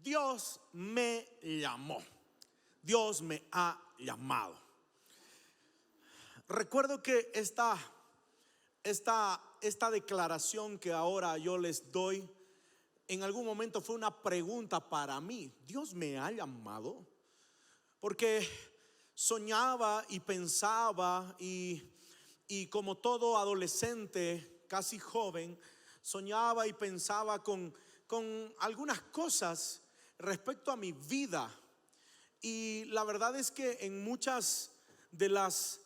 Dios me llamó. Dios me ha llamado. Recuerdo que esta declaración que ahora yo les doy, en algún momento fue una pregunta para mí. Dios me ha llamado, porque soñaba y pensaba y como todo adolescente, casi joven, soñaba y pensaba con algunas cosas respecto a mi vida. Y la verdad es que en muchas de las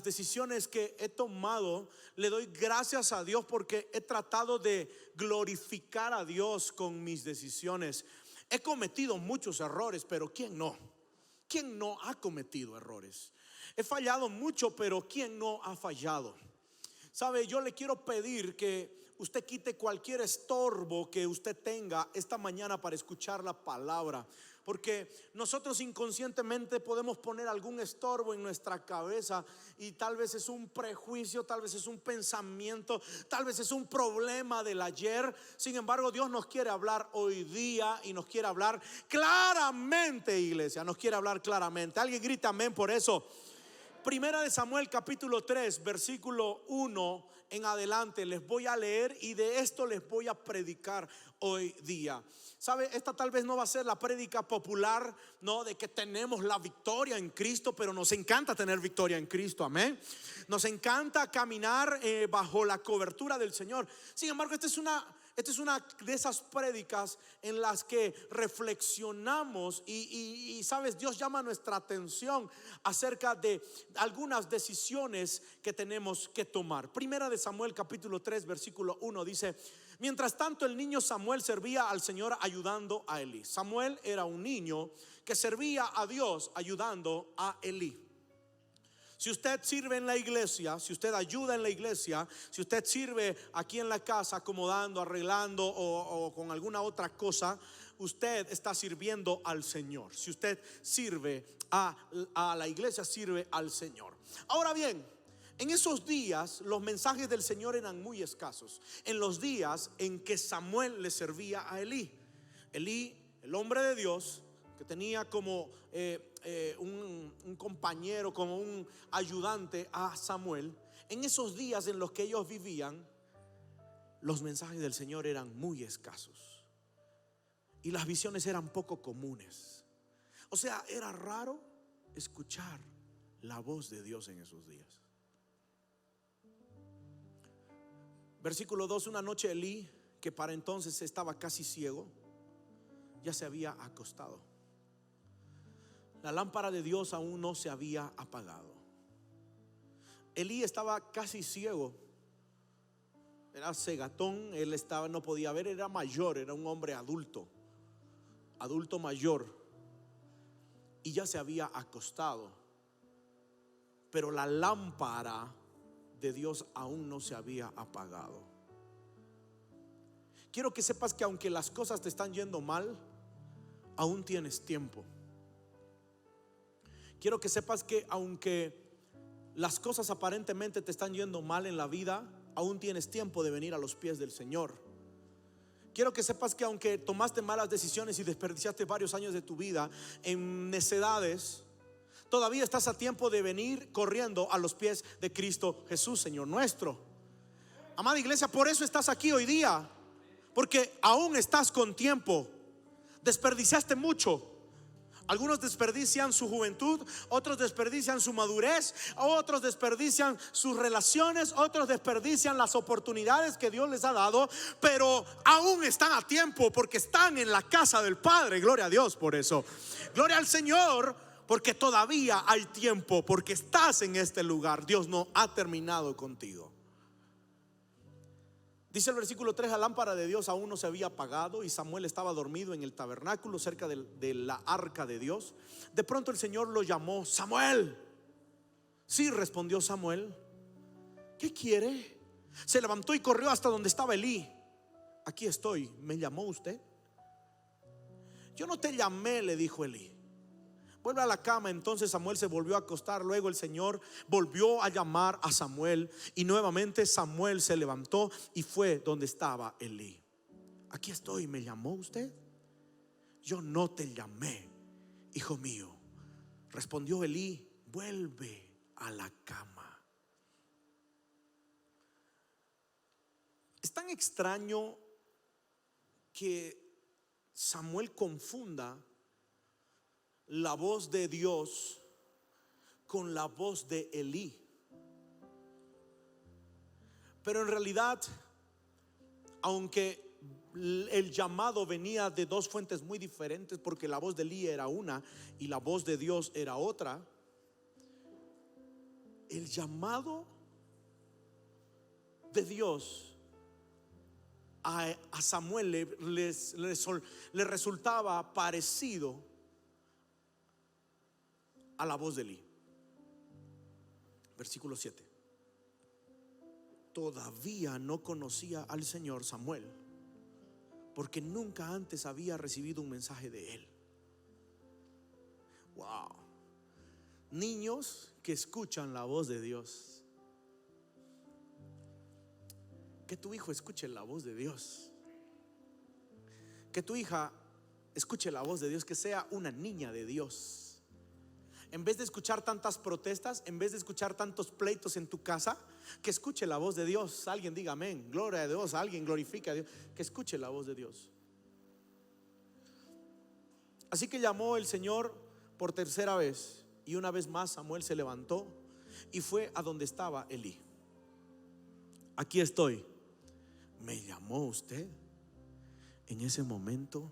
decisiones que he tomado, le doy gracias a Dios, porque he tratado de glorificar a Dios con mis decisiones. He cometido muchos errores, pero ¿quién no? ¿Quién no ha cometido errores? He fallado mucho, pero ¿quién no ha fallado? ¿Sabe? Yo le quiero pedir que usted quite cualquier estorbo que usted tenga esta mañana para escuchar la palabra, porque nosotros inconscientemente podemos poner algún estorbo en nuestra cabeza, y tal vez es un prejuicio, tal vez es un pensamiento, tal vez es un problema del ayer. Sin embargo, Dios nos quiere hablar hoy día y nos quiere hablar claramente, iglesia. Nos quiere hablar claramente. Alguien grita amén por eso. Primera de Samuel capítulo 3 versículo 1 en adelante les voy a leer, y de esto les voy a predicar hoy día. ¿Sabe? Esta tal vez no va a ser la prédica popular, no, de que tenemos la victoria en Cristo, pero nos encanta tener victoria en Cristo, amén. Nos encanta caminar bajo la cobertura del Señor. Sin embargo, esta es una de esas prédicas en las que reflexionamos y sabes, Dios llama nuestra atención acerca de algunas decisiones que tenemos que tomar. Primera de Samuel capítulo 3 versículo 1 dice: mientras tanto el niño Samuel servía al Señor ayudando a Elí. Samuel era un niño que servía a Dios ayudando a Elí. Si usted sirve en la iglesia, si usted ayuda en la iglesia, si usted sirve aquí en la casa acomodando, arreglando o con alguna otra cosa, usted está sirviendo al Señor. Si usted sirve a la iglesia, sirve al Señor. Ahora bien, en esos días los mensajes del Señor eran muy escasos. En los días en que Samuel le servía a Elí, el hombre de Dios, que tenía como un compañero, como un ayudante a Samuel, en esos días en los que ellos vivían, los mensajes del Señor eran muy escasos y las visiones eran poco comunes. O sea, era raro escuchar la voz de Dios en esos días. Versículo 2: una noche Elí, que para entonces estaba casi ciego, ya se había acostado. La lámpara de Dios aún no se había apagado. Elí estaba casi ciego, era cegatón, él no podía ver, era mayor, era un hombre adulto mayor, y ya se había acostado, pero la lámpara de Dios aún no se había apagado. Quiero que sepas que aunque las cosas te están yendo mal, aún tienes tiempo. Quiero que sepas que aunque las cosas aparentemente te están yendo mal en la vida, aún tienes tiempo de venir a los pies del Señor. Quiero que sepas que aunque tomaste malas decisiones y desperdiciaste varios años de tu vida en necedades, todavía estás a tiempo de venir corriendo a los pies de Cristo Jesús, Señor nuestro. Amada iglesia, por eso estás aquí hoy día, porque aún estás con tiempo. Desperdiciaste mucho. Algunos desperdician su juventud, otros desperdician su madurez, otros desperdician sus relaciones, otros desperdician las oportunidades que Dios les ha dado, pero aún están a tiempo porque están en la casa del Padre. Gloria a Dios por eso. Gloria al Señor, porque todavía hay tiempo, porque estás en este lugar. Dios no ha terminado contigo. Dice el versículo 3: la lámpara de Dios aún no se había apagado y Samuel estaba dormido en el tabernáculo cerca de la arca de Dios. De pronto el Señor lo llamó: Samuel. Sí, respondió Samuel. ¿Qué quiere? Se levantó y corrió hasta donde estaba Elí. Aquí estoy, ¿me llamó usted? Yo no te llamé, le dijo Elí. Vuelve a la cama. Entonces Samuel se volvió a acostar. Luego el Señor volvió a llamar a Samuel, y nuevamente Samuel se levantó y fue donde estaba Elí. Aquí estoy, ¿me llamó usted? yo no te llamé, hijo mío. Respondió Elí: vuelve a la cama. Es tan extraño que Samuel confunda la voz de Dios con la voz de Elí. Pero en realidad, aunque el llamado venía de dos fuentes muy diferentes, porque la voz de Elí era una y la voz de Dios era otra, el llamado de Dios a Samuel le resultaba parecido a la voz de Elí. Versículo 7. Todavía no conocía al Señor Samuel, porque nunca antes había recibido un mensaje de él. Wow. Niños que escuchan la voz de Dios. Que tu hijo escuche la voz de Dios. Que tu hija escuche la voz de Dios, que sea una niña de Dios. En vez de escuchar tantas protestas, en vez de escuchar tantos pleitos en tu casa, que escuche la voz de Dios. Alguien diga amén, gloria a Dios. Alguien glorifica a Dios. Que escuche la voz de Dios. Así que llamó el Señor por tercera vez, y una vez más Samuel se levantó y fue a donde estaba Elí. Aquí estoy. ¿Me llamó usted? En ese momento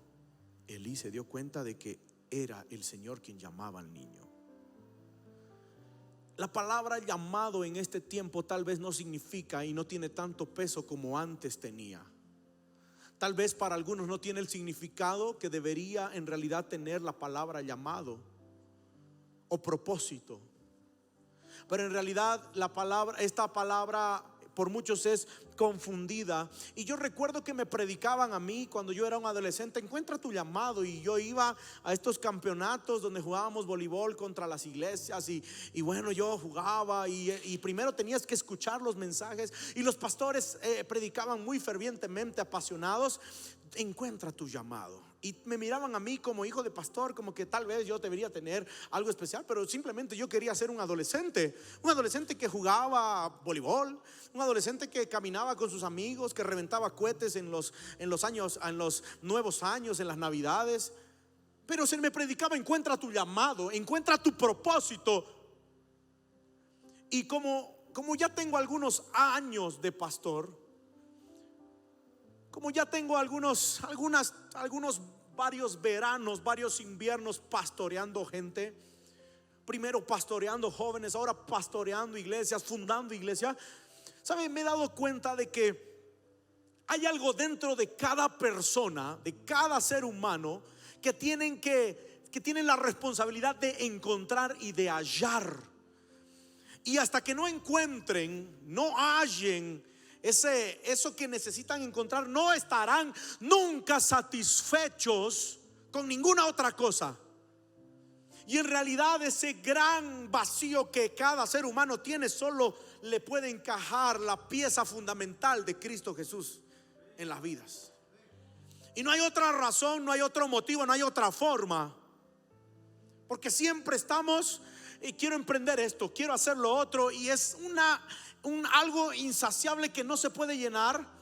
Elí se dio cuenta de que era el Señor quien llamaba al niño. La palabra llamado en este tiempo tal vez no significa y no tiene tanto peso como antes tenía. Tal vez para algunos no tiene el significado que debería en realidad tener la palabra llamado o propósito. Pero en realidad esta palabra por muchos es confundida. Y yo recuerdo que me predicaban a mí cuando yo era un adolescente: encuentra tu llamado. Y yo iba a estos campeonatos donde jugábamos voleibol contra las iglesias, y bueno, yo jugaba y primero tenías que escuchar los mensajes, y los pastores predicaban muy fervientemente, apasionados: encuentra tu llamado. Y me miraban a mí como hijo de pastor, como que tal vez yo debería tener algo especial, pero simplemente yo quería ser un adolescente que jugaba voleibol, un adolescente que caminaba con sus amigos, que reventaba cohetes en los nuevos años, en las navidades. Pero se me predicaba: encuentra tu llamado, encuentra tu propósito. Y como ya tengo algunos años de pastor, como ya tengo varios veranos, varios inviernos pastoreando gente, primero pastoreando jóvenes, ahora pastoreando iglesias, fundando iglesias, ¿sabe? Me he dado cuenta de que hay algo dentro de cada persona, de cada ser humano, que tienen la responsabilidad de encontrar y de hallar. Y hasta que no encuentren, no hallen eso que necesitan encontrar, no estarán nunca satisfechos con ninguna otra cosa. Y en realidad ese gran vacío que cada ser humano tiene solo le puede encajar la pieza fundamental de Cristo Jesús en las vidas. Y no hay otra razón, no hay otro motivo, no hay otra forma. Porque siempre estamos: y quiero emprender esto, quiero hacer lo otro, y es algo insaciable que no se puede llenar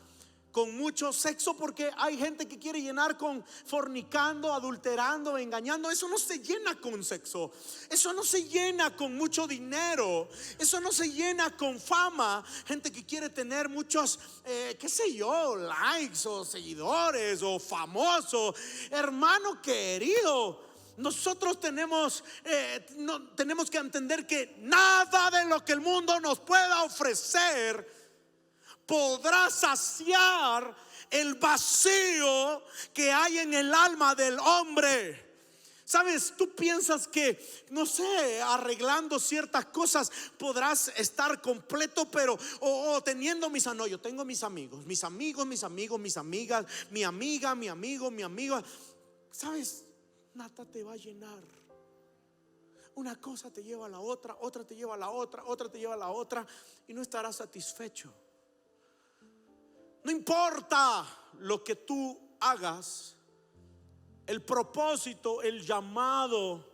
con mucho sexo, porque hay gente que quiere llenar con fornicando, adulterando, engañando. Eso no se llena con sexo, eso no se llena con mucho dinero, eso no se llena con fama. Gente que quiere tener muchos qué sé yo, likes o seguidores o famosos. Hermano querido, nosotros tenemos que entender que nada de lo que el mundo nos pueda ofrecer podrá saciar el vacío que hay en el alma del hombre. Sabes, tú piensas que, no sé, arreglando ciertas cosas podrás estar completo, pero o teniendo no, yo tengo mis amigos, mis amigas, mi amiga, mi amigo, mi amiga. Sabes, nada te va a llenar. Una cosa te lleva a la otra, otra te lleva a la otra, otra te lleva a la otra, y no estarás satisfecho. No importa lo que tú hagas, el propósito, el llamado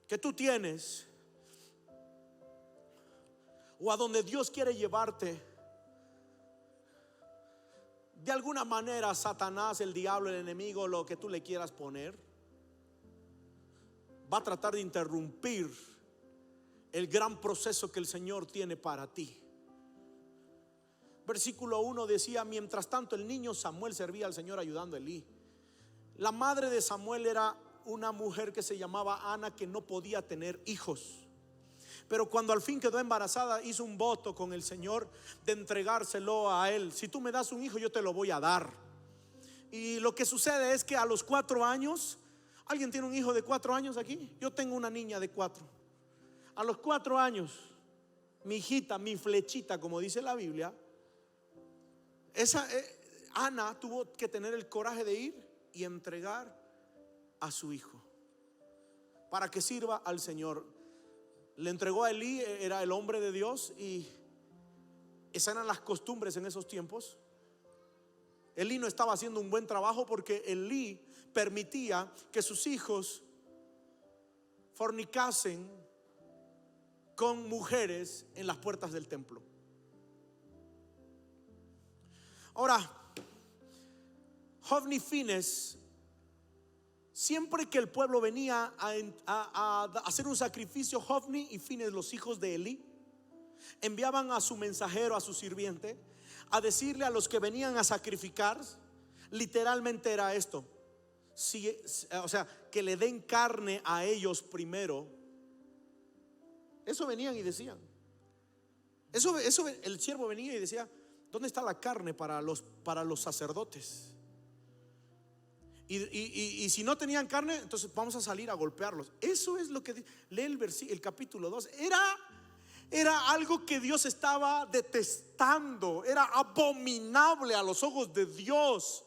que tú tienes, o a donde Dios quiere llevarte, de alguna manera Satanás, el diablo, el enemigo, lo que tú le quieras poner, va a tratar de interrumpir el gran proceso que el Señor tiene para ti. Versículo 1 decía: mientras tanto el niño Samuel servía al Señor ayudando a Elí. La madre de Samuel era una mujer que se llamaba Ana, que no podía tener hijos, pero cuando al fin quedó embarazada, hizo un voto con el Señor de entregárselo a él. Si tú me das un hijo, yo te lo voy a dar. Y lo que sucede es que a los 4 años, ¿alguien tiene un hijo de 4 años aquí? Yo tengo una niña de 4. A los 4 años, mi hijita, mi flechita, como dice la Biblia, Ana tuvo que tener el coraje de ir y entregar a su hijo para que sirva al Señor. Le entregó a Elí, era el hombre de Dios, y esas eran las costumbres en esos tiempos. Elí no estaba haciendo un buen trabajo porque Elí permitía que sus hijos fornicasen con mujeres en las puertas del templo. Ahora, Hofni y Finehas, siempre que el pueblo venía a hacer un sacrificio, Hofni y Finehas, los hijos de Elí, enviaban a su mensajero, a su sirviente, a decirle a los que venían a sacrificar, literalmente era esto: o sea, que le den carne a ellos primero. Eso venían y decían. Eso el siervo venía y decía: ¿dónde está la carne para los sacerdotes? Y si no tenían carne, entonces vamos a salir a golpearlos. Eso es lo que lee el capítulo 2. Era algo que Dios estaba detestando. Era abominable a los ojos de Dios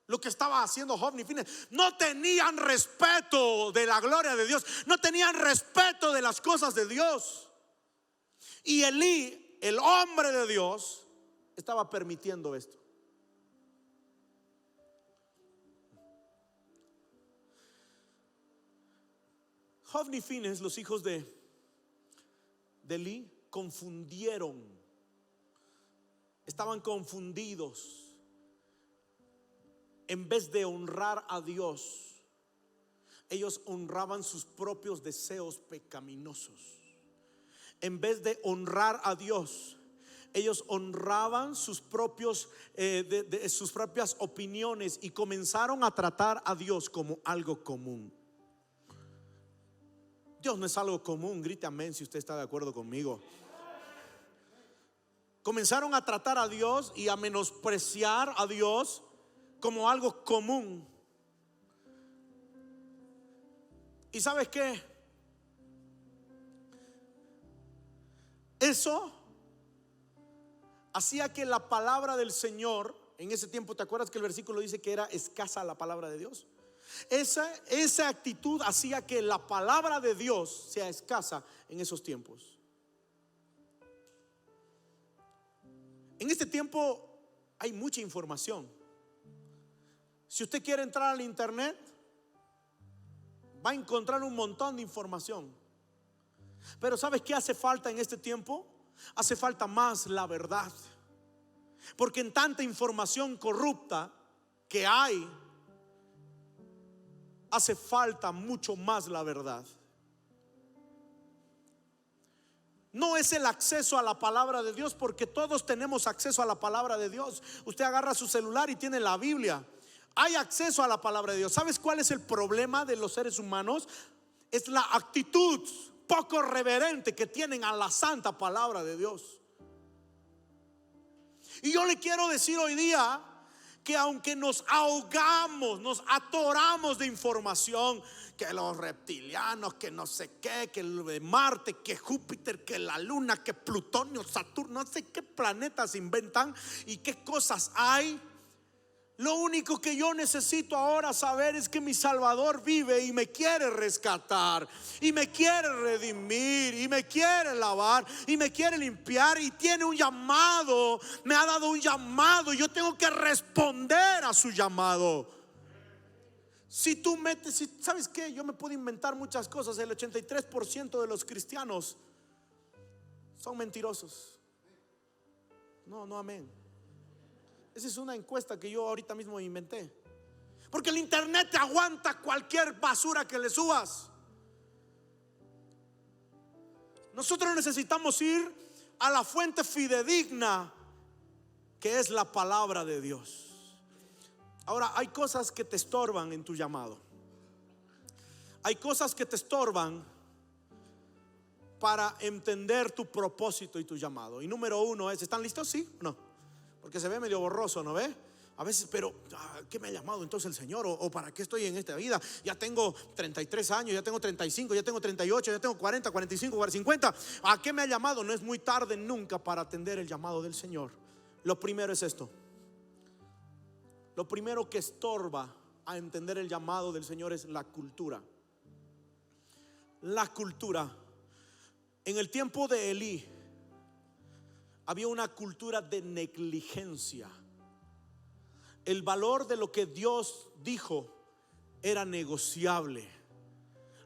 lo que estaba haciendo Hofni y Finehas. No tenían respeto de la gloria de Dios, no tenían respeto de las cosas de Dios. Y Elí, el hombre de Dios, estaba permitiendo esto. Hofni y Finehas, los hijos de Elí, confundieron. Estaban confundidos. En vez de honrar a Dios, ellos honraban sus propios deseos pecaminosos. En vez de honrar a Dios, ellos honraban sus propias opiniones, y comenzaron a tratar a Dios como algo común. Dios no es algo común. Grite amén si usted está de acuerdo conmigo. Comenzaron a tratar a Dios y a menospreciar a Dios como algo común. ¿Y sabes qué? Eso hacía que la palabra del Señor, en ese tiempo, ¿te acuerdas que el versículo dice que era escasa la palabra de Dios? Esa actitud hacía que la palabra de Dios sea escasa en esos tiempos. En este tiempo hay mucha información. Si usted quiere entrar al internet, va a encontrar un montón de información. Pero ¿sabes qué hace falta en este tiempo? Hace falta más la verdad. Porque en tanta información corrupta que hay, hace falta mucho más la verdad. No es el acceso a la palabra de Dios, porque todos tenemos acceso a la palabra de Dios. Usted agarra su celular y tiene la Biblia. Hay acceso a la palabra de Dios. ¿Sabes cuál es el problema de los seres humanos? Es la actitud poco reverente que tienen a la santa palabra de Dios. Y yo le quiero decir hoy día que aunque nos ahogamos, nos atoramos de información, que los reptilianos, que no sé qué, que el de Marte, que Júpiter, que la Luna, que Plutonio, Saturno, no sé qué planetas inventan y qué cosas hay. Lo único que yo necesito ahora saber es que mi Salvador vive y me quiere rescatar, y me quiere redimir, y me quiere lavar, y me quiere limpiar, y tiene un llamado, me ha dado un llamado, y yo tengo que responder a su llamado. Si tú metes, ¿sabes qué? Yo me puedo inventar muchas cosas. El 83% de los cristianos son mentirosos. No, amén. Esa es una encuesta que yo ahorita mismo inventé. Porque el internet te aguanta cualquier basura que le subas. Nosotros necesitamos ir a la fuente fidedigna, que es la palabra de Dios. Ahora, hay cosas que te estorban en tu llamado. Hay cosas que te estorban para entender tu propósito y tu llamado. Y número uno es, ¿están listos? ¿Sí? No. Porque se ve medio borroso, ¿no ve? A veces, pero ¿qué me ha llamado entonces el Señor? ¿O para qué estoy en esta vida? Ya tengo 33 años, ya tengo 35, ya tengo 38, ya tengo 40, 45, 50. ¿A qué me ha llamado? No es muy tarde nunca para atender el llamado del Señor. Lo primero es esto. Lo primero que estorba a entender el llamado del Señor es la cultura. La cultura. En el tiempo de Elí había una cultura de negligencia. El valor de lo que Dios dijo era negociable.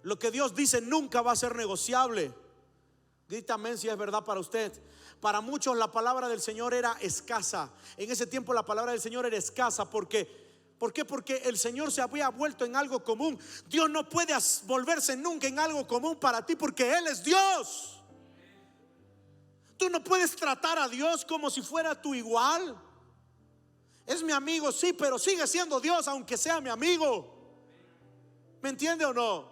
Lo que Dios dice nunca va a ser negociable. Grita amén si es verdad para usted. Para muchos la palabra del Señor era escasa. En ese tiempo la palabra del Señor era escasa. ¿Por qué? Porque el Señor se había vuelto en algo común. Dios no puede volverse nunca en algo común para ti, porque Él es Dios. Tú no puedes tratar a Dios como si fuera tu igual. Es mi amigo, sí, pero sigue siendo Dios aunque sea mi amigo. ¿Me entiende o no?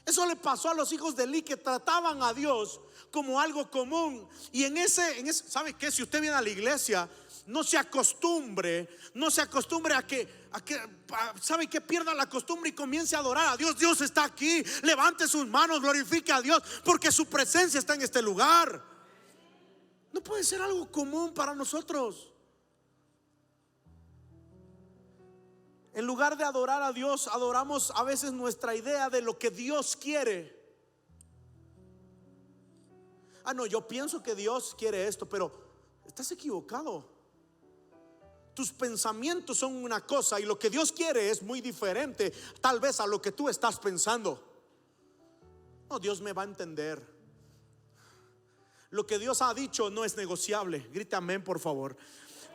Eso le pasó a los hijos de Elí, que trataban a Dios como algo común. Y en ese ¿sabe qué? Si usted viene a la iglesia, no se acostumbre a que ¿sabe qué? Pierda la costumbre y comience a adorar a Dios. Dios está aquí, levante sus manos, glorifique a Dios, porque su presencia está en este lugar. No puede ser algo común para nosotros. En lugar de adorar a Dios, adoramos a veces nuestra idea de lo que Dios quiere. No, yo pienso que Dios quiere esto, pero estás equivocado. Tus pensamientos son una cosa y lo que Dios quiere es muy diferente, tal vez, a lo que tú estás pensando. No, Dios me va a entender. Lo que Dios ha dicho no es negociable. Grita amén, por favor.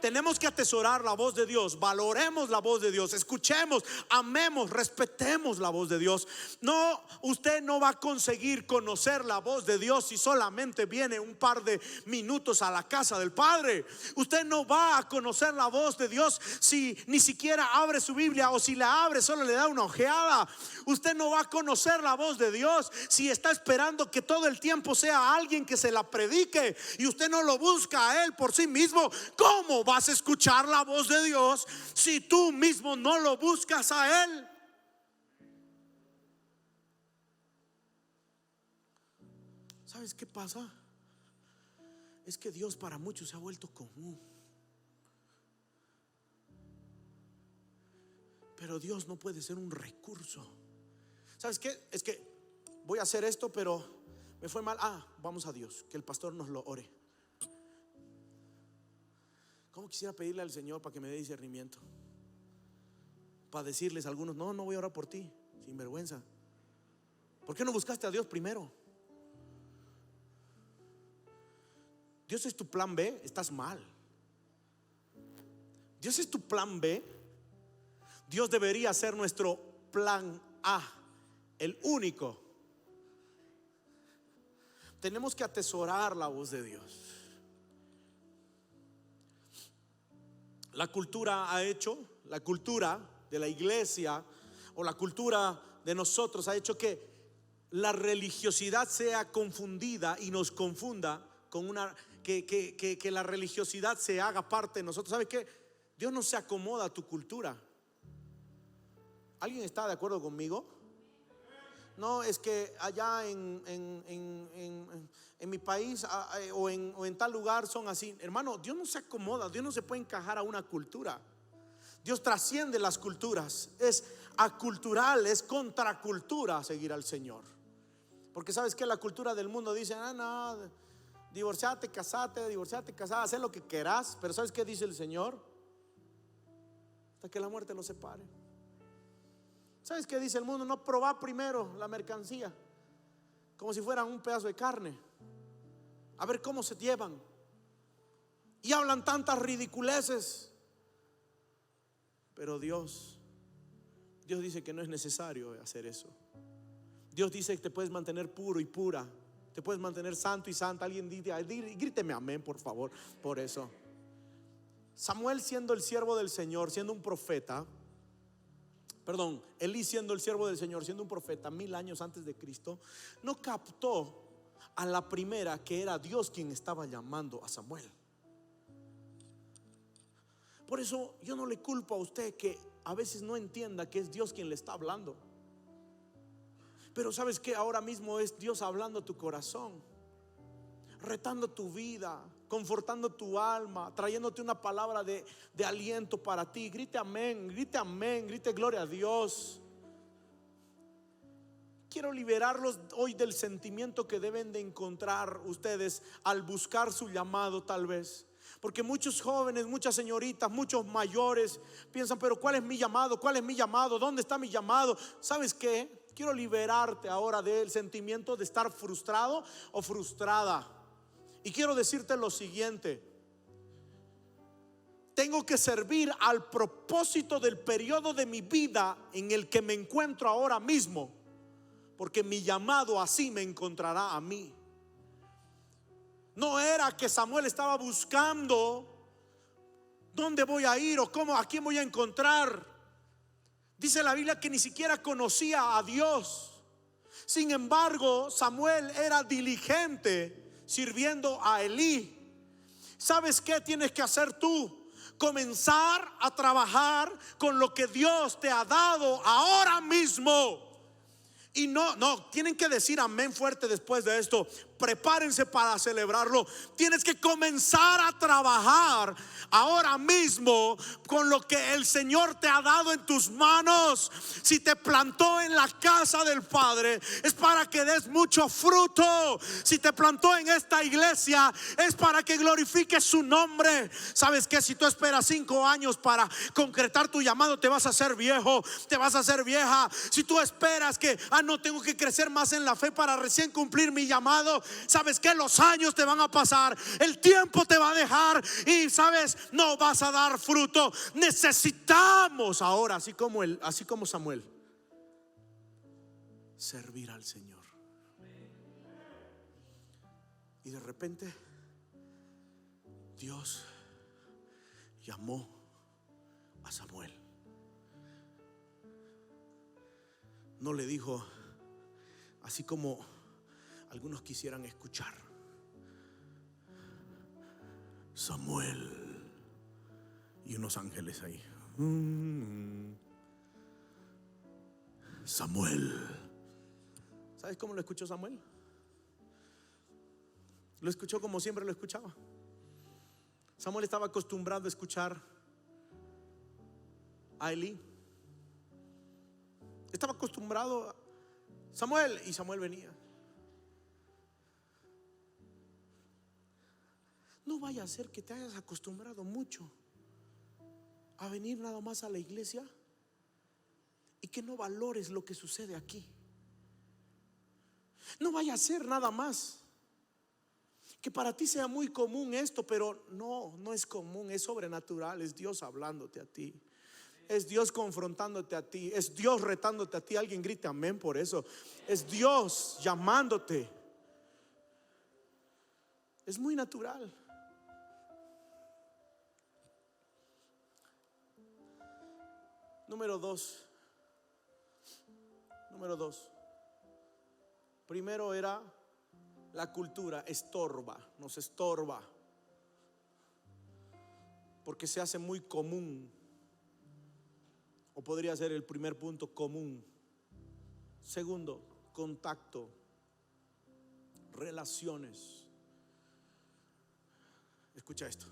Tenemos que atesorar la voz de Dios. Valoremos la voz de Dios. Escuchemos, amemos, respetemos la voz de Dios. No, usted no va a conseguir conocer la voz de Dios si solamente viene un par de minutos a la casa del Padre. Usted no va a conocer la voz de Dios si ni siquiera abre su Biblia, o si la abre solo le da una ojeada. Usted no va a conocer la voz de Dios si está esperando que todo el tiempo sea alguien que se la predique y usted no lo busca a Él por sí mismo. ¿Cómo vas a escuchar la voz de Dios si tú mismo no lo buscas a Él? ¿Sabes qué pasa? Es que Dios para muchos se ha vuelto común. Pero Dios no puede ser un recurso. ¿Sabes qué? Es que voy a hacer esto, pero me fue mal. Vamos a Dios, que el pastor nos lo ore. ¿Cómo quisiera pedirle al Señor para que me dé discernimiento? Para decirles a algunos, no voy a orar por ti, sin vergüenza. ¿Por qué no buscaste a Dios primero? Dios es tu plan B, estás mal. Dios es tu plan B. Dios debería ser nuestro plan A, el único. Tenemos que atesorar la voz de Dios. La cultura de la iglesia, o la cultura de nosotros, ha hecho que la religiosidad sea confundida y nos confunda con que la religiosidad se haga parte de nosotros. ¿Sabe qué? Dios no se acomoda a tu cultura. ¿Alguien está de acuerdo conmigo? No, es que allá en mi país o en tal lugar son así. Hermano, Dios no se acomoda, Dios no se puede encajar a una cultura. Dios trasciende las culturas. Es acultural, es contracultura seguir al Señor. Porque sabes que la cultura del mundo dice: no, divorciate, casate, haz lo que querás. Pero ¿sabes qué dice el Señor? Hasta que la muerte los separe. ¿Sabes qué dice el mundo? No, probá primero la mercancía, como si fueran un pedazo de carne, a ver cómo se llevan. Y hablan tantas ridiculeces. Pero Dios dice que no es necesario hacer eso. Dios dice que te puedes mantener puro y pura, te puedes mantener santo y santa. Alguien gríteme amén, por favor, por eso. Samuel, siendo el siervo del Señor, siendo un profeta, Elí, siendo el siervo del Señor, siendo un profeta 1000 años antes de Cristo, no captó a la primera que era Dios quien estaba llamando a Samuel. Por eso yo no le culpo a usted que a veces no entienda que es Dios quien le está hablando. Pero sabes que ahora mismo es Dios hablando a tu corazón, retando tu vida, confortando tu alma, trayéndote una palabra de aliento para ti. Grite amén, grite gloria a Dios. Quiero liberarlos hoy del sentimiento que deben de encontrar ustedes al buscar su llamado, tal vez. Porque muchos jóvenes, muchas señoritas, muchos mayores piensan: pero ¿cuál es mi llamado? ¿Cuál es mi llamado? ¿Dónde está mi llamado? ¿Sabes qué? Quiero liberarte ahora del sentimiento de estar frustrado o frustrada. Y quiero decirte lo siguiente: tengo que servir al propósito del periodo de mi vida en el que me encuentro ahora mismo, porque mi llamado así me encontrará a mí. No era que Samuel estaba buscando dónde voy a ir o cómo, a quién voy a encontrar. Dice la Biblia que ni siquiera conocía a Dios. Sin embargo, Samuel era diligente sirviendo a Elí. ¿Sabes qué tienes que hacer tú? Comenzar a trabajar con lo que Dios te ha dado ahora mismo. Y no, tienen que decir amén fuerte después de esto. Prepárense para celebrarlo. Tienes que comenzar a trabajar ahora mismo con lo que el Señor te ha dado en tus manos. Si te plantó en la casa del Padre, es para que des mucho fruto. Si te plantó en esta iglesia, es para que glorifiques su nombre. ¿Sabes qué? Si tú esperas 5 años para concretar tu llamado, te vas a hacer viejo, te vas a hacer vieja. Si tú esperas que no tengo que crecer más en la fe para recién cumplir mi llamado, sabes que los años te van a pasar, el tiempo te va a dejar y sabes, no vas a dar fruto. Necesitamos ahora, así como Samuel, servir al Señor. Y de repente Dios llamó a Samuel. No le dijo así como algunos quisieran escuchar: Samuel, y unos ángeles ahí. Samuel. ¿Sabes cómo lo escuchó Samuel? Lo escuchó como siempre lo escuchaba. Samuel estaba acostumbrado a escuchar a Elí. Estaba acostumbrado a Samuel, y Samuel venía. No vaya a ser que te hayas acostumbrado mucho a venir nada más a la iglesia y que no valores lo que sucede aquí. No vaya a ser nada más que para ti sea muy común esto, pero no es común, es sobrenatural. Es Dios hablándote a ti, es Dios confrontándote a ti, es Dios retándote a ti. Alguien grite amén por eso. Es Dios llamándote. Es muy natural. Número dos. Primero era la cultura, nos estorba, porque se hace muy común. O podría ser el primer punto, común. Segundo, contacto, relaciones. Escucha esto.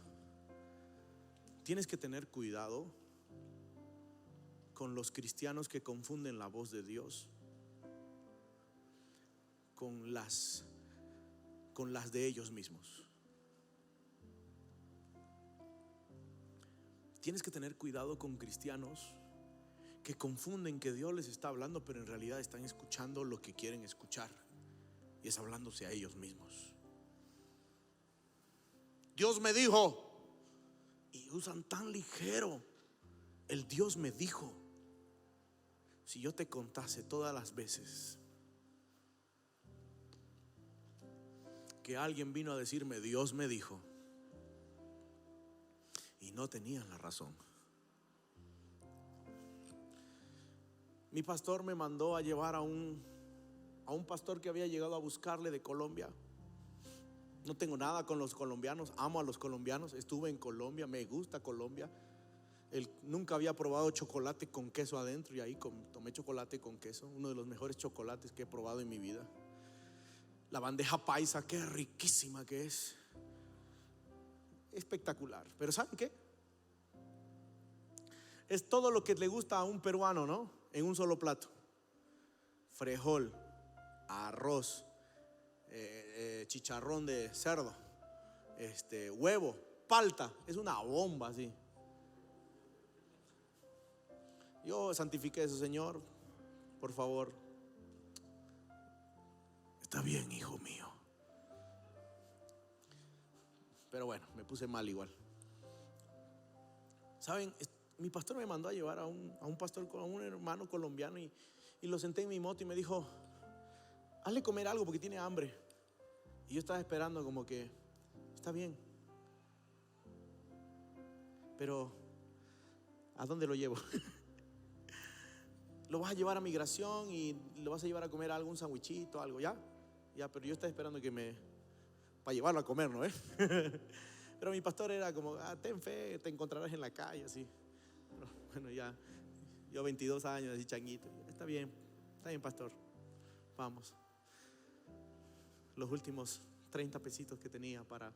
Tienes que tener cuidado con los cristianos que confunden la voz de Dios con las de ellos mismos. Tienes que tener cuidado con cristianos que confunden que Dios les está hablando, pero en realidad están escuchando lo que quieren escuchar, y es hablándose a ellos mismos. Dios me dijo, y usan tan ligero el Dios me dijo. Si yo te contase todas las veces que alguien vino a decirme Dios me dijo y no tenían la razón. Mi pastor me mandó a llevar a un pastor que había llegado a buscarle de Colombia. No tengo nada con los colombianos, amo a los colombianos. Estuve en Colombia, me gusta Colombia. Él nunca había probado chocolate con queso adentro, y ahí tomé chocolate con queso, uno de los mejores chocolates que he probado en mi vida. La bandeja paisa, qué riquísima que es, espectacular. Pero ¿saben qué? Es todo lo que le gusta a un peruano, ¿no? En un solo plato: frijol, arroz, chicharrón de cerdo, huevo, palta. Es una bomba así. Yo santifiqué eso, Señor, por favor. Está bien, hijo mío. Pero bueno, me puse mal igual. ¿Saben? Mi pastor me mandó a llevar a un pastor, a un hermano colombiano, y lo senté en mi moto y me dijo: hazle comer algo porque tiene hambre. Y yo estaba esperando como que, está bien, pero ¿a dónde lo llevo? Lo vas a llevar a migración y lo vas a llevar a comer algo, un sandwichito, algo, ¿ya? Ya, pero yo estaba esperando para llevarlo a comer, ¿no? Pero mi pastor era como: ten fe, te encontrarás en la calle, así. Pero bueno, ya, yo 22 años, así changuito. Está bien, pastor, vamos. Los últimos 30 pesitos que tenía para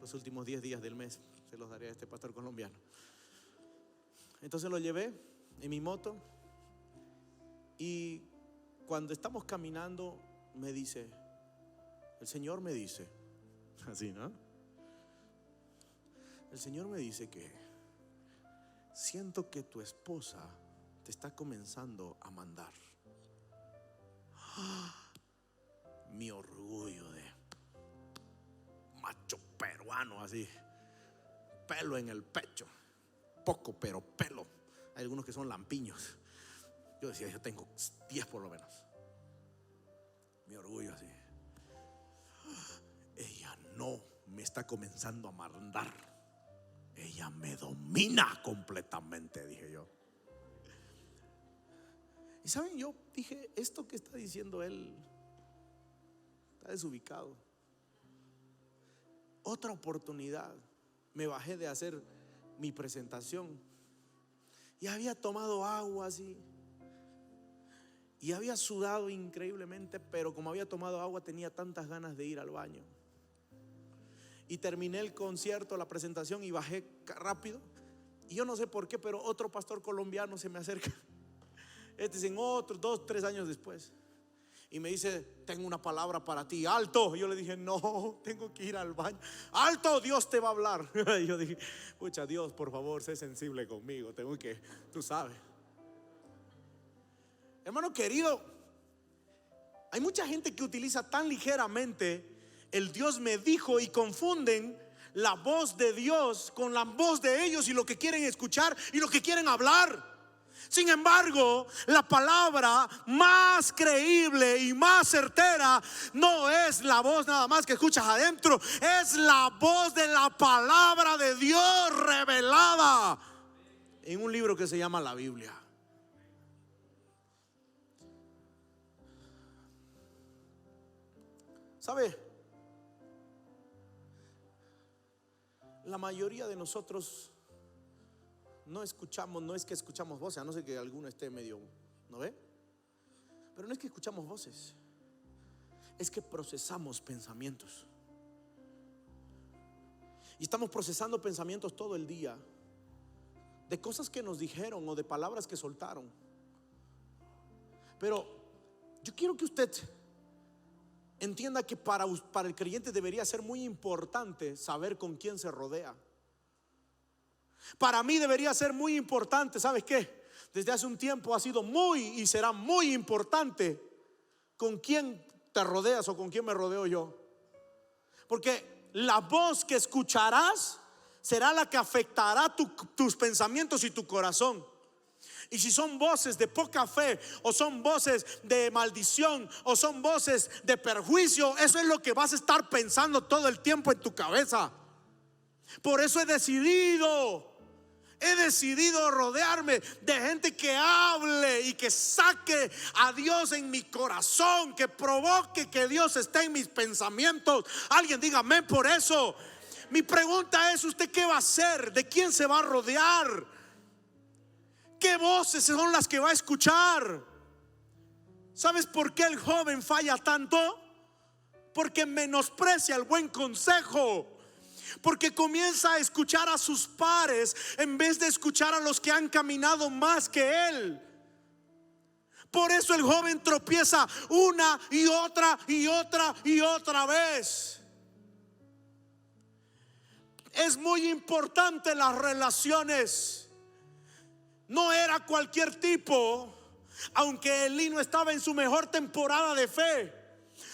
los últimos 10 días del mes se los daré a este pastor colombiano. Entonces lo llevé en mi moto, y cuando estamos caminando me dice, el Señor me dice, así, ¿no? El Señor me dice que siento que tu esposa te está comenzando a mandar. Mi orgullo de macho peruano, así, pelo en el pecho, poco pero pelo. Hay algunos que son lampiños. Yo decía, yo tengo 10 por lo menos. Mi orgullo así. Ella no me está comenzando a mandar, ella me domina completamente, dije yo. Y saben, yo dije, esto que está diciendo él está desubicado. Otra oportunidad, me bajé de hacer mi presentación y había tomado agua así, y había sudado increíblemente, pero como había tomado agua tenía tantas ganas de ir al baño. Y terminé el concierto, la presentación, y bajé rápido. Y yo no sé por qué, pero otro pastor colombiano se me acerca. Es en otro, 2, 3 años después, y me dice: tengo una palabra para ti, alto. Y yo le dije: no, tengo que ir al baño. Alto, Dios te va a hablar. Y yo dije: pucha, Dios, por favor, sé sensible conmigo, tengo que, tú sabes. Hermano querido, hay mucha gente que utiliza tan ligeramente el Dios me dijo, y confunden la voz de Dios con la voz de ellos y lo que quieren escuchar y lo que quieren hablar. Sin embargo, la palabra más creíble y más certera no es la voz nada más que escuchas adentro, es la voz de la palabra de Dios revelada en un libro que se llama la Biblia. ¿Sabe? La mayoría de nosotros no escuchamos, no es que escuchamos voces, a no ser que alguno esté medio, ¿no ve? Pero no es que escuchamos voces, es que procesamos pensamientos. Y estamos procesando pensamientos todo el día, de cosas que nos dijeron o de palabras que soltaron. Pero yo quiero que usted entienda que para el creyente debería ser muy importante saber con quién se rodea. Para mí debería ser muy importante, ¿sabes qué? Desde hace un tiempo ha sido muy y será muy importante con quién te rodeas o con quién me rodeo yo. Porque la voz que escucharás será la que afectará tus pensamientos y tu corazón. Y si son voces de poca fe, o son voces de maldición, o son voces de perjuicio, eso es lo que vas a estar pensando todo el tiempo en tu cabeza. Por eso he decidido rodearme de gente que hable y que saque a Dios en mi corazón, que provoque que Dios esté en mis pensamientos. Alguien diga amén por eso. Mi pregunta es: ¿usted qué va a hacer? ¿De quién se va a rodear? ¿Qué voces son las que va a escuchar? ¿Sabes por qué el joven falla tanto? Porque menosprecia el buen consejo. Porque comienza a escuchar a sus pares en vez de escuchar a los que han caminado más que él. Por eso el joven tropieza una y otra y otra y otra vez. Es muy importante las relaciones. No era cualquier tipo, aunque Elí no estaba en su mejor temporada de fe.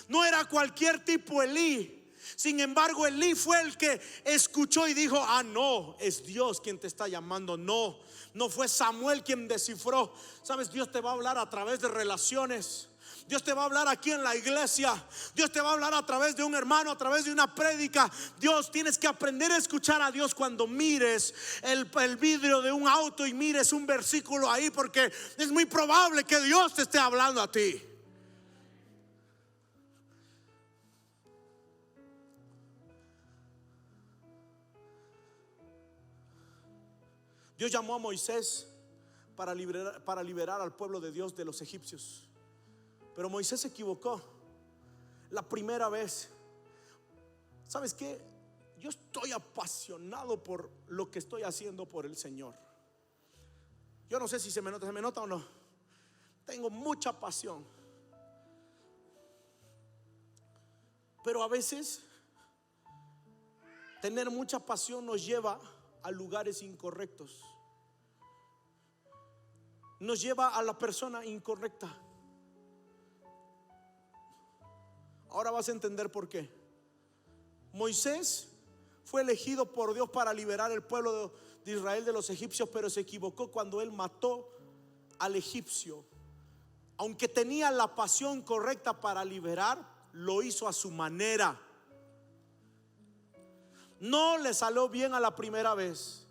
No era cualquier tipo Elí. Sin embargo, Elí fue el que escuchó y dijo: ah, no, es Dios quien te está llamando. No fue Samuel quien descifró. Sabes, Dios te va a hablar a través de relaciones. Dios te va a hablar aquí en la iglesia. Dios te va a hablar a través de un hermano, a través de una prédica. Tienes que aprender a escuchar a Dios cuando mires el vidrio de un auto y mires un versículo ahí, porque es muy probable que Dios te esté hablando a ti. Dios llamó a Moisés para liberar al pueblo de Dios de los egipcios. Pero Moisés se equivocó la primera vez. ¿Sabes qué? Yo estoy apasionado por lo que estoy haciendo por el Señor. Yo no sé si se me nota o no. Tengo mucha pasión. Pero a veces tener mucha pasión nos lleva a lugares incorrectos. Nos lleva a la persona incorrecta. Ahora vas a entender por qué. Moisés fue elegido por Dios para liberar el pueblo de Israel de los egipcios, pero se equivocó cuando él mató al egipcio. Aunque tenía la pasión correcta para liberar, lo hizo a su manera. No le salió bien a la primera vez.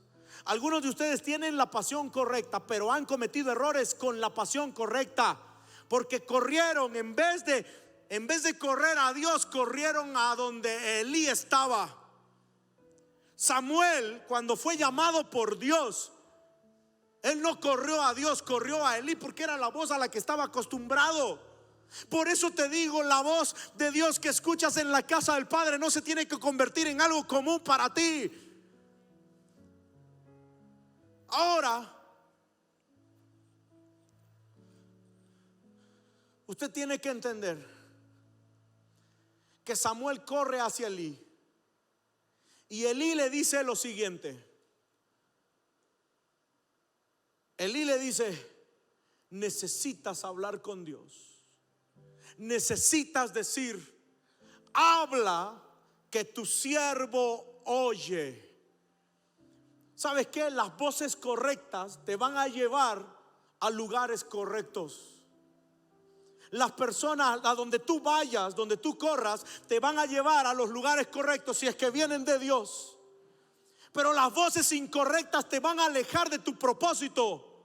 Algunos de ustedes tienen la pasión correcta, pero han cometido errores con la pasión correcta, porque corrieron en vez de correr a Dios, corrieron a donde Elí estaba. Samuel, cuando fue llamado por Dios, él no corrió a Dios, corrió a Elí, porque era la voz a la que estaba acostumbrado. Por eso te digo, la voz de Dios que escuchas en la casa del Padre no se tiene que convertir en algo común para ti. Ahora, usted tiene que entender que Samuel corre hacia Elí, y Elí le dice lo siguiente. Elí le dice: necesitas hablar con Dios. Necesitas decir: habla, que tu siervo oye. ¿Sabes qué? Las voces correctas te van a llevar a lugares correctos. Las personas a donde tú vayas, donde tú corras, te van a llevar a los lugares correctos si es que vienen de Dios. Pero las voces incorrectas te van a alejar de tu propósito.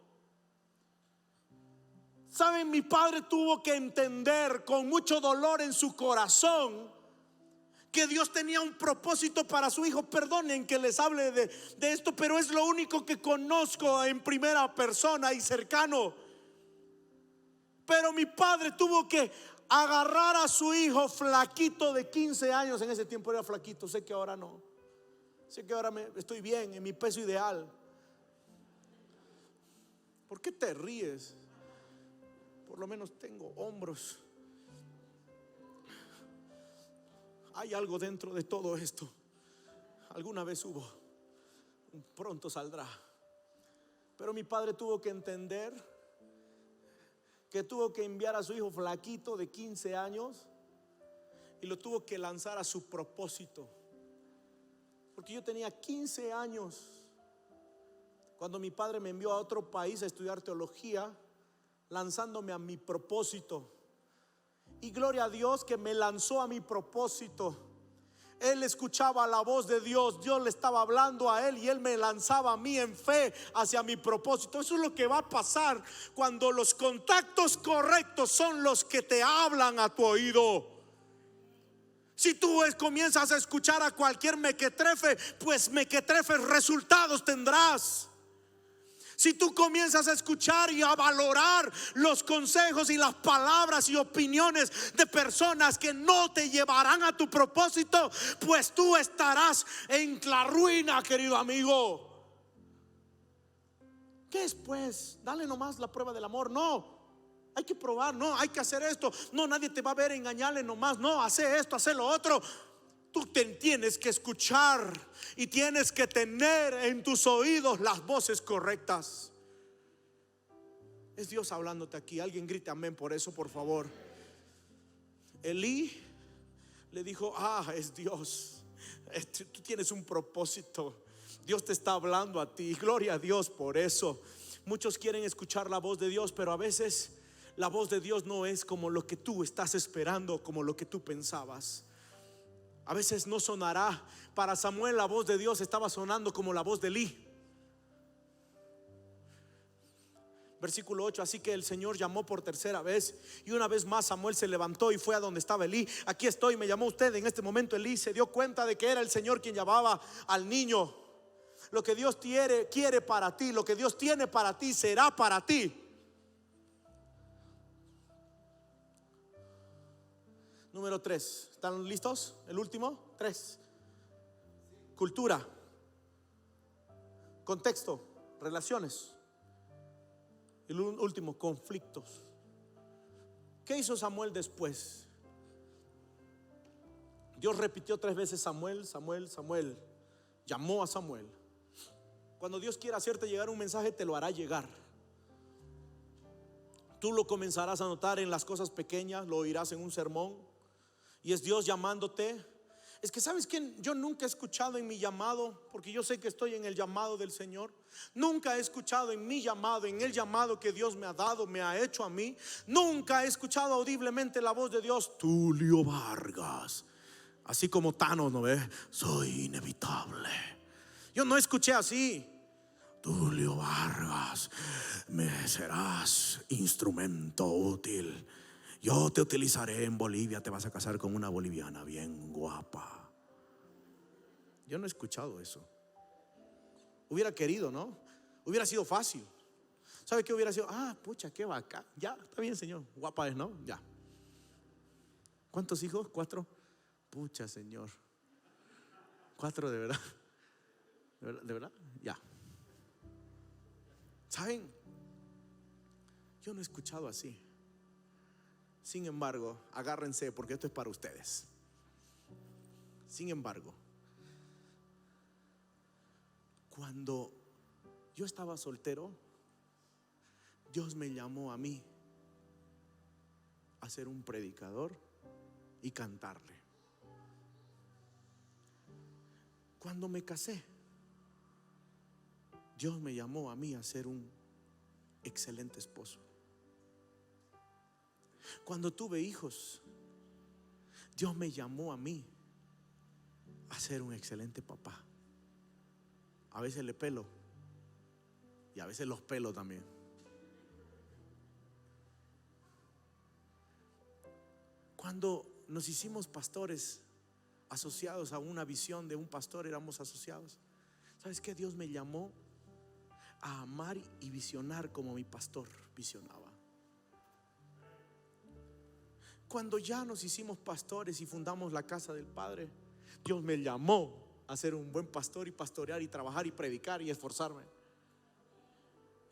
¿Saben? Mi padre tuvo que entender con mucho dolor en su corazón que Dios tenía un propósito para su hijo. Perdonen que les hable de esto, pero es lo único que conozco en primera persona y cercano. Pero mi padre tuvo que agarrar a su hijo flaquito de 15 años. En ese tiempo era flaquito, sé que ahora no. Sé que ahora estoy bien, en mi peso ideal. ¿Por qué te ríes? Por lo menos tengo hombros. Hay algo dentro de todo esto. Alguna vez hubo, pronto saldrá. Pero mi padre tuvo que entender que tuvo que enviar a su hijo flaquito de 15 años y lo tuvo que lanzar a su propósito. Porque yo tenía 15 años cuando mi padre me envió a otro país a estudiar teología, lanzándome a mi propósito. Y gloria a Dios que me lanzó a mi propósito. Él escuchaba la voz de Dios, Dios le estaba hablando a él y él me lanzaba a mí en fe hacia mi propósito. Eso es lo que va a pasar cuando los contactos correctos son los que te hablan a tu oído. Si tú comienzas a escuchar a cualquier mequetrefe, pues mequetrefes resultados tendrás. Si tú comienzas a escuchar y a valorar los consejos y las palabras y opiniones de personas que no te llevarán a tu propósito, pues tú estarás en la ruina, querido amigo. ¿Qué es pues? Dale nomás la prueba del amor. No, hay que probar, no, hay que hacer esto. No, nadie te va a ver engañarle nomás. No, hace esto, hace lo otro. Tú tienes que escuchar y tienes que tener en tus oídos las voces correctas. Es Dios hablándote aquí. Alguien grite amén por eso, por favor. Elí le dijo: es Dios. Tú tienes un propósito. Dios te está hablando a ti. Gloria a Dios por eso. Muchos quieren escuchar la voz de Dios, pero a veces la voz de Dios no es como lo que tú estás esperando, como lo que tú pensabas. A veces no sonará. Para Samuel la voz de Dios estaba sonando como la voz de Elí. Versículo 8: así que el Señor llamó por tercera vez, y una vez más Samuel se levantó y fue a donde estaba Elí. Aquí estoy, me llamó usted. En este momento Elí se dio cuenta de que era el Señor quien llamaba al niño. Lo que Dios quiere para ti, lo que Dios tiene para ti, será para ti. Número 3, ¿están listos? El último, 3. Cultura, contexto, relaciones. El último, conflictos. ¿Qué hizo Samuel después? Dios repitió 3 veces: Samuel, Samuel, Samuel. Llamó a Samuel. Cuando Dios quiera hacerte llegar un mensaje, te lo hará llegar. Tú lo comenzarás a notar en las cosas pequeñas, lo oirás en un sermón. Y es Dios llamándote. Es que sabes que yo nunca he escuchado en mi llamado, porque yo sé que estoy en el llamado del Señor. Nunca he escuchado en mi llamado, en el llamado que Dios me ha dado, me ha hecho a mí. Nunca he escuchado audiblemente la voz de Dios: Tulio Vargas. Así como Thanos, ¿no ves? Soy inevitable. Yo no escuché así: Tulio Vargas, me serás instrumento útil. Yo te utilizaré en Bolivia, te vas a casar con una boliviana bien guapa. Yo no he escuchado eso. Hubiera querido, ¿no? Hubiera sido fácil. ¿Sabe qué hubiera sido? Pucha, qué bacán. Ya, está bien, Señor. Guapa es, ¿no? Ya. ¿Cuántos hijos? 4. Pucha, Señor. 4 de verdad. ¿De verdad? Ya. ¿Saben? Yo no he escuchado así. Sin embargo, agárrense porque esto es para ustedes. Sin embargo, cuando yo estaba soltero, Dios me llamó a mí a ser un predicador y cantarle. Cuando me casé, Dios me llamó a mí a ser un excelente esposo. Cuando tuve hijos, Dios me llamó a mí a ser un excelente papá. A veces le pelo y a veces los pelo también. Cuando nos hicimos pastores, asociados a una visión de un pastor, éramos asociados. ¿Sabes qué? Dios me llamó a amar y visionar como mi pastor visionaba. Cuando ya nos hicimos pastores y fundamos la casa del Padre, Dios me llamó a ser un buen pastor y pastorear y trabajar y predicar y esforzarme.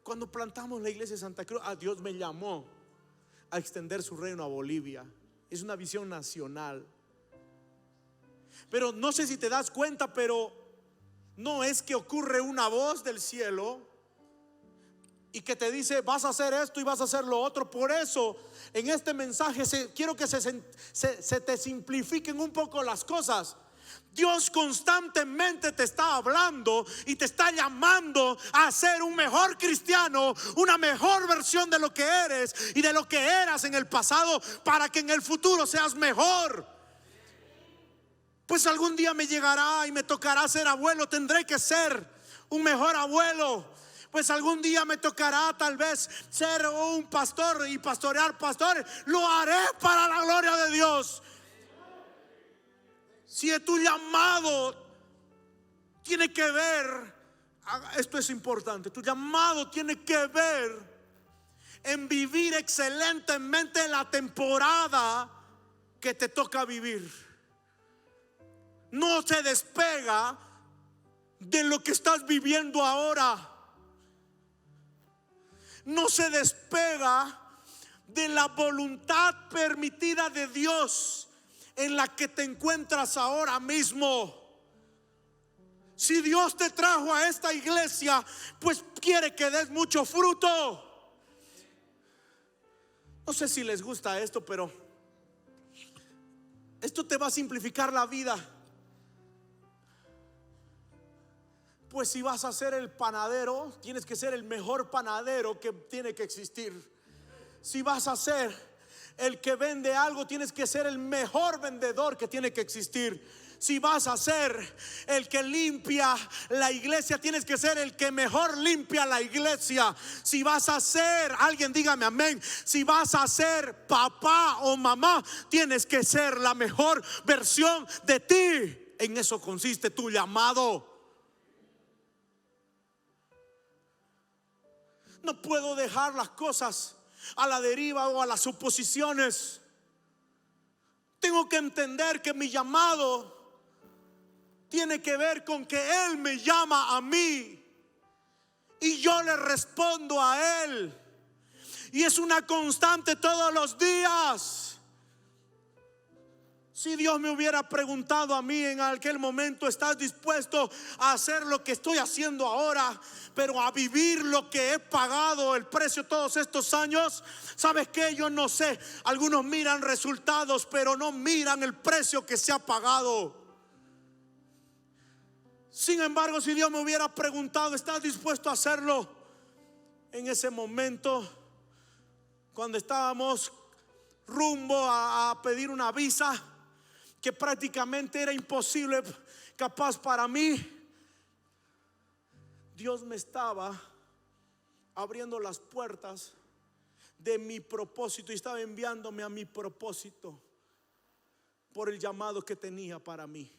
Cuando plantamos la iglesia de Santa Cruz, a Dios me llamó a extender su reino a Bolivia. Es una visión nacional. Pero no sé si te das cuenta, pero no es que ocurre una voz del cielo y que te dice vas a hacer esto y vas a hacer lo otro. Por eso en este mensaje quiero que se te simplifiquen un poco las cosas. Dios constantemente te está hablando y te está llamando a ser un mejor cristiano, una mejor versión de lo que eres y de lo que eras en el pasado, para que en el futuro seas mejor. Pues algún día me llegará y me tocará ser abuelo, tendré que ser un mejor abuelo. Pues algún día me tocará tal vez ser un pastor y pastorear pastores, lo haré para la gloria de Dios. Si tu llamado tiene que ver, esto es importante, tu llamado tiene que ver en vivir excelentemente la temporada que te toca vivir. No se despega de lo que estás viviendo ahora. No se despega de la voluntad permitida de Dios en la que te encuentras ahora mismo. Si Dios te trajo a esta iglesia, pues quiere que des mucho fruto. No sé si les gusta esto, pero esto te va a simplificar la vida. Pues si vas a ser el panadero, tienes que ser el mejor panadero que tiene que existir. Si vas a ser el que vende algo, tienes que ser el mejor vendedor que tiene que existir. Si vas a ser el que limpia la iglesia, tienes que ser el que mejor limpia la iglesia. Si vas a ser, alguien dígame amén, si vas a ser papá o mamá, tienes que ser la mejor versión de ti. En eso consiste tu llamado. No puedo dejar las cosas a la deriva o a las suposiciones. Tengo que entender que mi llamado tiene que ver con que Él me llama a mí y yo le respondo a Él. Y es una constante todos los días. Si Dios me hubiera preguntado a mí en aquel momento, ¿estás dispuesto a hacer lo que estoy haciendo ahora, pero a vivir lo que he pagado el precio todos estos años? ¿Sabes qué? Yo no sé. Algunos miran resultados, pero no miran el precio que se ha pagado. Sin embargo, si Dios me hubiera preguntado, ¿estás dispuesto a hacerlo? En ese momento, cuando estábamos rumbo a pedir una visa, que prácticamente era imposible, capaz para mí, Dios me estaba abriendo las puertas de mi propósito y estaba enviándome a mi propósito por el llamado que tenía para mí.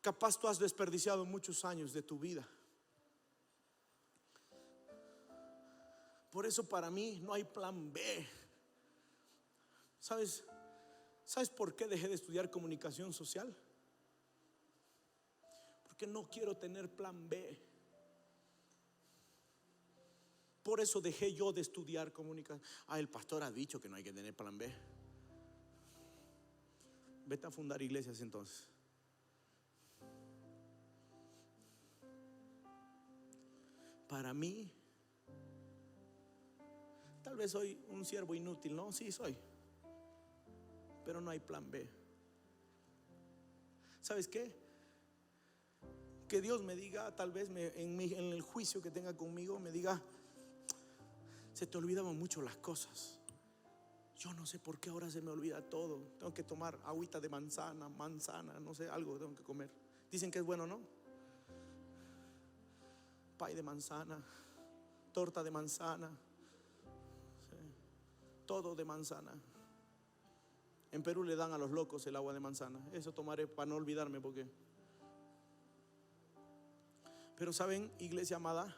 Capaz tú has desperdiciado muchos años de tu vida. Por eso para mí no hay plan B. ¿Sabes por qué dejé de estudiar comunicación social? Porque no quiero tener plan B. Por eso dejé yo de estudiar comunicación. El pastor ha dicho que no hay que tener plan B. Vete a fundar iglesias entonces. Para mí, tal vez soy un siervo inútil, ¿no? Sí, soy. Pero no hay plan B. ¿Sabes qué? Que Dios me diga, tal vez en el juicio que tenga conmigo, me diga: se te olvidaban mucho las cosas. Yo no sé por qué ahora se me olvida todo. Tengo que tomar agüita de manzana, no sé, algo tengo que comer. Dicen que es bueno, ¿no? Pay de manzana, torta de manzana, sí, todo de manzana. En Perú le dan a los locos el agua de manzana. Eso tomaré para no olvidarme, porque. Pero saben, iglesia amada,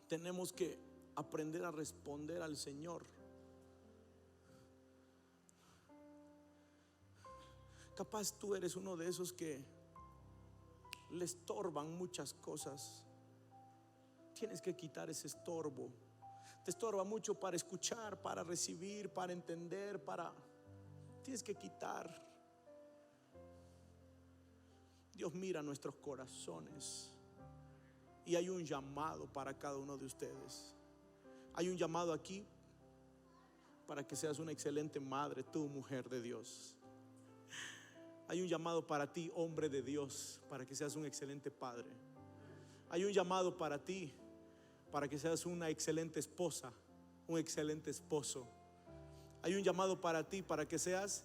tenemos que aprender a responder al Señor. Capaz tú eres uno de esos que le estorban muchas cosas. Tienes que quitar ese estorbo. Te estorba mucho para escuchar, para recibir, para entender, tienes que quitar. Dios mira nuestros corazones y hay un llamado para cada uno de ustedes. Hay un llamado aquí para que seas una excelente madre, tú, mujer de Dios. Hay un llamado para ti, hombre de Dios, para que seas un excelente padre. Hay un llamado para ti, para que seas una excelente esposa, un excelente esposo. Hay un llamado para ti, para que seas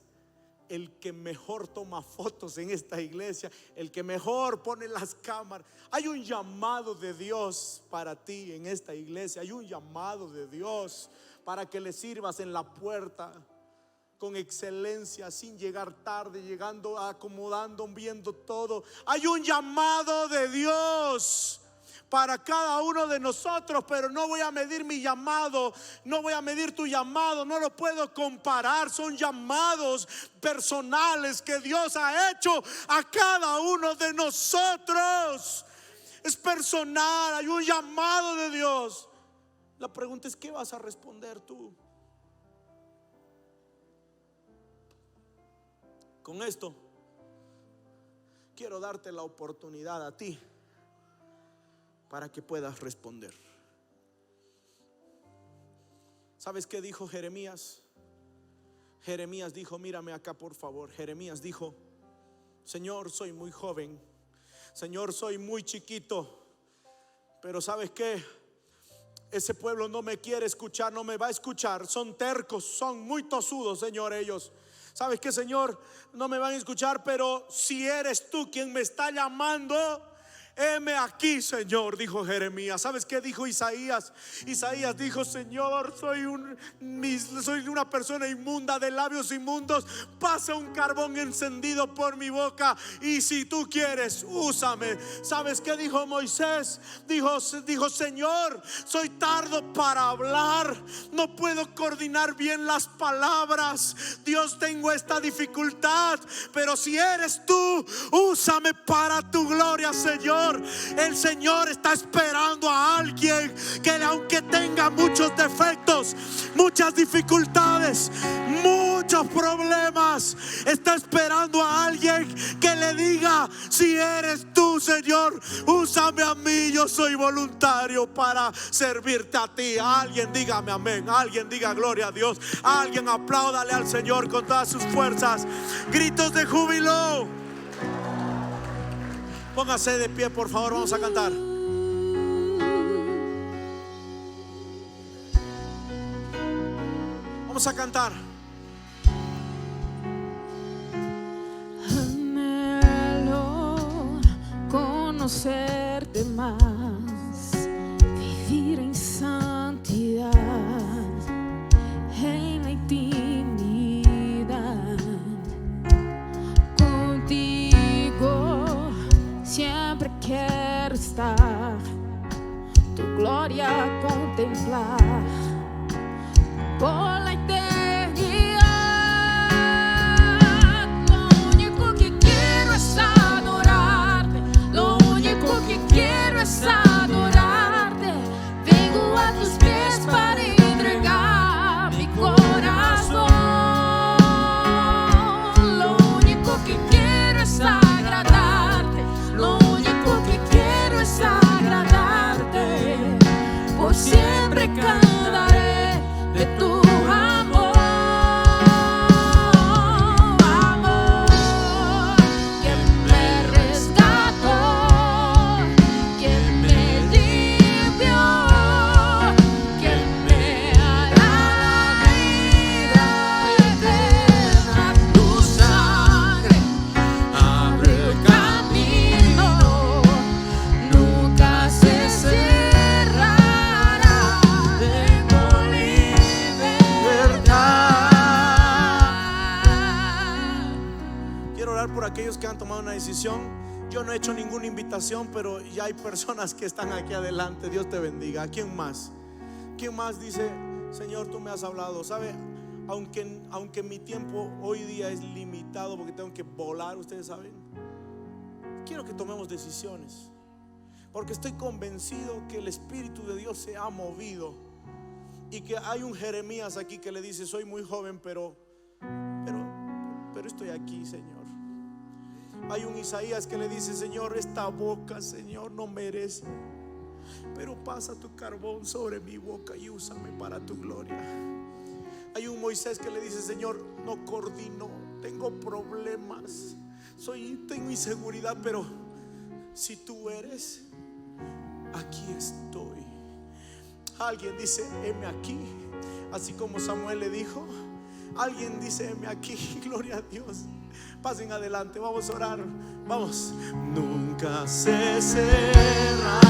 el que mejor toma fotos en esta iglesia, el que mejor pone las cámaras. Hay un llamado de Dios para ti en esta iglesia. Hay un llamado de Dios para que le sirvas en la puerta con excelencia, sin llegar tarde, llegando, acomodando, viendo todo. Hay un llamado de Dios para cada uno de nosotros, pero no voy a medir mi llamado, no voy a medir tu llamado, no lo puedo comparar. Son llamados personales que Dios ha hecho a cada uno de nosotros. Es personal, hay un llamado de Dios. La pregunta es: ¿qué vas a responder tú? Con esto quiero darte la oportunidad a ti para que puedas responder. ¿Sabes qué dijo Jeremías? Jeremías dijo, mírame acá por favor. Jeremías dijo: Señor, soy muy joven, Señor, soy muy chiquito, pero ¿sabes qué? Ese pueblo no me quiere escuchar, no me va a escuchar. Son tercos, son muy tosudos, Señor, ellos. ¿Sabes qué, Señor? No me van a escuchar, pero si eres tú quien me está llamando, heme aquí, Señor, dijo Jeremías. ¿Sabes qué dijo Isaías? Isaías dijo: Señor, soy una persona inmunda, de labios inmundos. Pasa un carbón encendido por mi boca, y si tú quieres, úsame. ¿Sabes qué dijo Moisés? Dijo: Señor, soy tardo para hablar, no puedo coordinar bien las palabras. Dios, tengo esta dificultad, pero si eres tú, úsame para tu gloria, Señor. El Señor está esperando a alguien que, aunque tenga muchos defectos, muchas dificultades, muchos problemas, está esperando a alguien que le diga: si eres tú, Señor, úsame a mí, yo soy voluntario para servirte a ti. Alguien dígame amén, alguien diga gloria a Dios, alguien apláudale al Señor con todas sus fuerzas. Gritos de júbilo. Póngase de pie, por favor, vamos a cantar. Vamos a cantar. Anhelo conocerte más, vivir en santidad, en la intimidad contigo. Siempre quiero estar, tu gloria contemplar por la eternidad. Lo único que quiero es adorarte, lo único que quiero es adorarte. Vengo a tus pies para entregar mi corazón. Lo único que quiero es agradarte, lo único que quiero es agradarte. Por siempre cantaré de tu amor, amor que me rescató, que me limpió, que me hará vida eterna. Tu sangre abre el camino, nunca se cerrará. Tengo libertad. Quiero orar por aquellos que han tomado una decisión. Yo no he hecho ninguna invitación, pero ya hay personas que están aquí adelante. Dios te bendiga. ¿Quién más? ¿Quién más dice, Señor, tú me has hablado? ¿Sabe? Aunque mi tiempo hoy día es limitado porque tengo que volar, ustedes saben, quiero que tomemos decisiones, porque estoy convencido que el Espíritu de Dios se ha movido y que hay un Jeremías aquí que le dice: soy muy joven, pero estoy aquí, Señor. Hay un Isaías que le dice: Señor, esta boca, Señor, no merece, pero pasa tu carbón sobre mi boca y úsame para tu gloria. Hay un Moisés que le dice: Señor, no coordino, tengo problemas, tengo inseguridad, pero si tú eres, aquí estoy. Alguien dice: heme aquí, así como Samuel le dijo. Alguien dice: heme aquí. Gloria a Dios. Pasen adelante, vamos a orar. Vamos. Nunca se cerrará.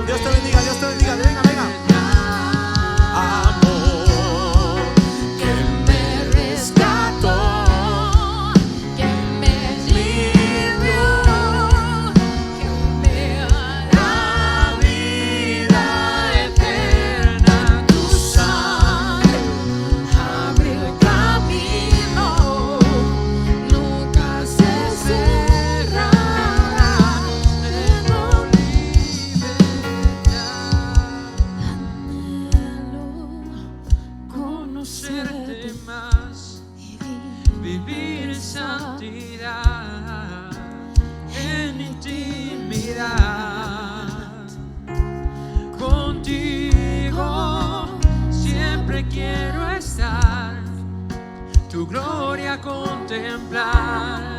Dios te bendiga, Dios te bendiga. Venga, venga. Amor que me rescató, que me libró, que me hará vida eterna. Tu sangre abre el camino, nunca se cerrará. Tengo conocerte más, vivir en santidad, en intimidad. Contigo siempre quiero estar, tu gloria contemplar.